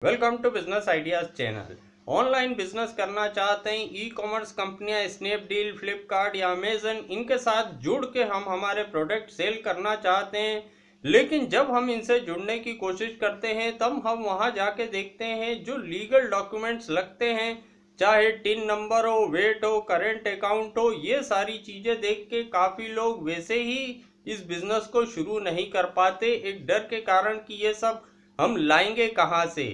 Welcome to business ideas channel. Online business करना चाहते हैं, ई कॉमर्स कंपनियां स्नैपडील, फ्लिपकार्ट या अमेजन, इनके साथ जुड़ के हम हमारे प्रोडक्ट सेल करना चाहते हैं। लेकिन जब हम इनसे जुड़ने की कोशिश करते हैं तब हम वहां जाके देखते हैं जो लीगल डॉक्यूमेंट्स लगते हैं, चाहे टिन नंबर हो, वेट हो, करेंट अकाउंट हो, ये सारी चीज़ें देख के काफ़ी लोग वैसे ही इस बिज़नेस को शुरू नहीं कर पाते, एक डर के कारण कि ये सब हम लाएंगे कहाँ से।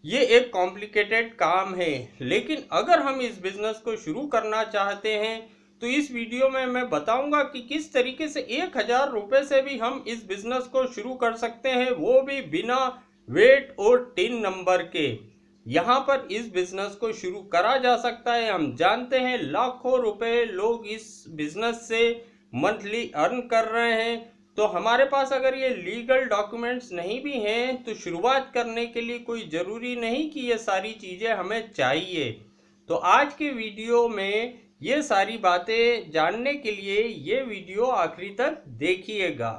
ये एक कॉम्प्लिकेटेड काम है। लेकिन अगर हम इस बिजनेस को शुरू करना चाहते हैं तो इस वीडियो में मैं बताऊंगा कि किस तरीके से 1,000 रुपये से भी हम इस बिजनेस को शुरू कर सकते हैं, वो भी बिना वेट और टिन नंबर के। यहाँ पर इस बिजनेस को शुरू करा जा सकता है। हम जानते हैं लाखों रुपए लोग इस बिजनेस से मंथली अर्न कर रहे हैं। तो हमारे पास अगर ये लीगल डॉक्यूमेंट्स नहीं भी हैं तो शुरुआत करने के लिए कोई ज़रूरी नहीं कि ये सारी चीज़ें हमें चाहिए। तो आज के वीडियो में ये सारी बातें जानने के लिए ये वीडियो आखिरी तक देखिएगा।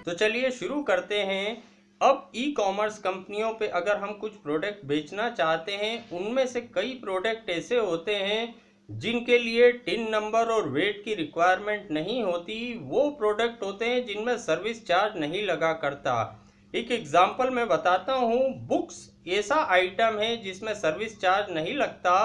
तो चलिए शुरू करते हैं। अब ई कॉमर्स कंपनियों पे अगर हम कुछ प्रोडक्ट बेचना चाहते हैं, उनमें से कई प्रोडक्ट ऐसे होते हैं जिनके लिए टिन नंबर और वेट की रिक्वायरमेंट नहीं होती। वो प्रोडक्ट होते हैं जिनमें सर्विस चार्ज नहीं लगा करता। एक एग्जांपल मैं बताता हूँ। बुक्स ऐसा आइटम है जिसमें सर्विस चार्ज नहीं लगता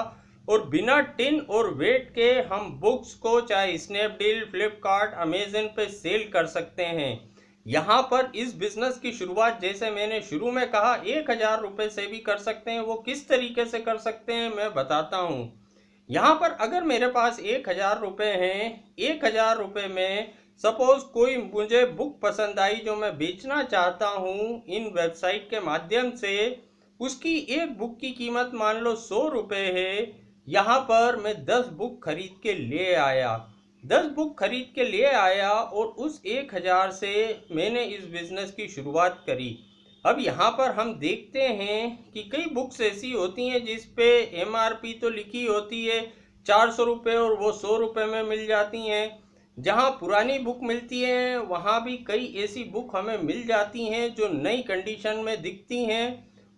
और बिना टिन और वेट के हम बुक्स को चाहे स्नैपडील, फ्लिपकार्ट, अमेजन पे सेल कर सकते हैं। यहाँ पर इस बिजनेस की शुरुआत, जैसे मैंने शुरू में कहा, 1,000 रुपये से भी कर सकते हैं। वो किस तरीके से कर सकते हैं मैं बताता हूँ। यहाँ पर अगर मेरे पास 1,000 रुपये हैं, 1,000 रुपये में सपोज कोई मुझे बुक पसंद आई जो मैं बेचना चाहता हूँ इन वेबसाइट के माध्यम से, उसकी एक बुक की कीमत मान लो 100 रुपये है। यहाँ पर मैं 10 बुक खरीद के ले आया, 10 बुक खरीद के ले आया और उस 1,000 से मैंने इस बिज़नेस की शुरुआत करी। अब यहाँ पर हम देखते हैं कि कई बुक्स ऐसी होती हैं जिस पे MRP तो लिखी होती है 400 रुपये और वो 100 रुपये में मिल जाती हैं। जहाँ पुरानी बुक मिलती है वहाँ भी कई ऐसी बुक हमें मिल जाती हैं जो नई कंडीशन में दिखती हैं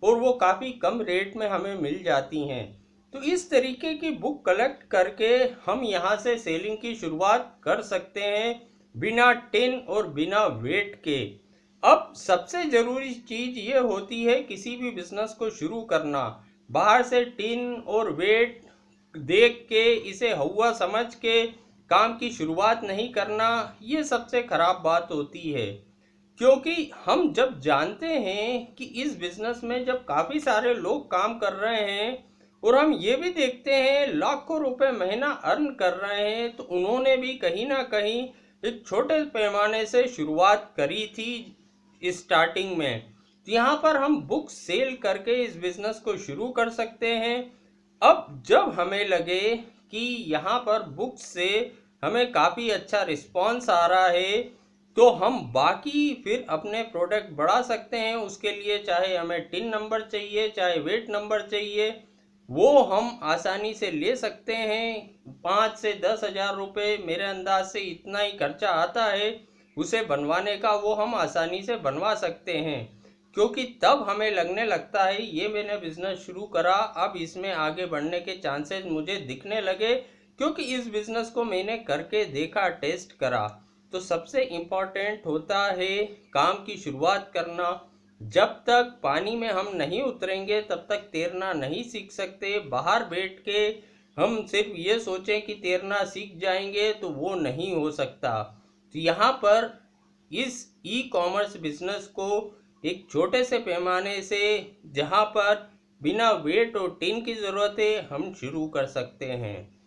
और वो काफ़ी कम रेट में हमें मिल जाती हैं। तो इस तरीके की बुक कलेक्ट करके हम यहाँ से सेलिंग की शुरुआत कर सकते हैं बिना टिन और बिना वेट के। अब सबसे ज़रूरी चीज़ ये होती है किसी भी बिजनेस को शुरू करना, बाहर से टिन और वेट देख के इसे हुआ समझ के काम की शुरुआत नहीं करना। ये सबसे ख़राब बात होती है, क्योंकि हम जब जानते हैं कि इस बिजनेस में जब काफ़ी सारे लोग काम कर रहे हैं और हम ये भी देखते हैं लाखों रुपए महीना अर्न कर रहे हैं, तो उन्होंने भी कहीं ना कहीं एक छोटे पैमाने से शुरुआत करी थी स्टार्टिंग में। तो यहाँ पर हम बुक सेल करके इस बिजनेस को शुरू कर सकते हैं। अब जब हमें लगे कि यहाँ पर बुक से हमें काफ़ी अच्छा रिस्पांस आ रहा है तो हम बाकी फिर अपने प्रोडक्ट बढ़ा सकते हैं। उसके लिए चाहे हमें टिन नंबर चाहिए, चाहे वेट नंबर चाहिए, वो हम आसानी से ले सकते हैं। 5 से 10,000 रुपये मेरे अंदाज से इतना ही खर्चा आता है उसे बनवाने का, वो हम आसानी से बनवा सकते हैं। क्योंकि तब हमें लगने लगता है ये मैंने बिज़नेस शुरू करा, अब इसमें आगे बढ़ने के चांसेस मुझे दिखने लगे, क्योंकि इस बिज़नेस को मैंने करके देखा, टेस्ट करा। तो सबसे इम्पॉर्टेंट होता है काम की शुरुआत करना। जब तक पानी में हम नहीं उतरेंगे तब तक तैरना नहीं सीख सकते। बाहर बैठ के हम सिर्फ ये सोचें कि तैरना सीख जाएंगे तो वो नहीं हो सकता। तो यहाँ पर इस ई कॉमर्स बिजनेस को एक छोटे से पैमाने से, जहाँ पर बिना वेट और टिन की ज़रूरत है, हम शुरू कर सकते हैं।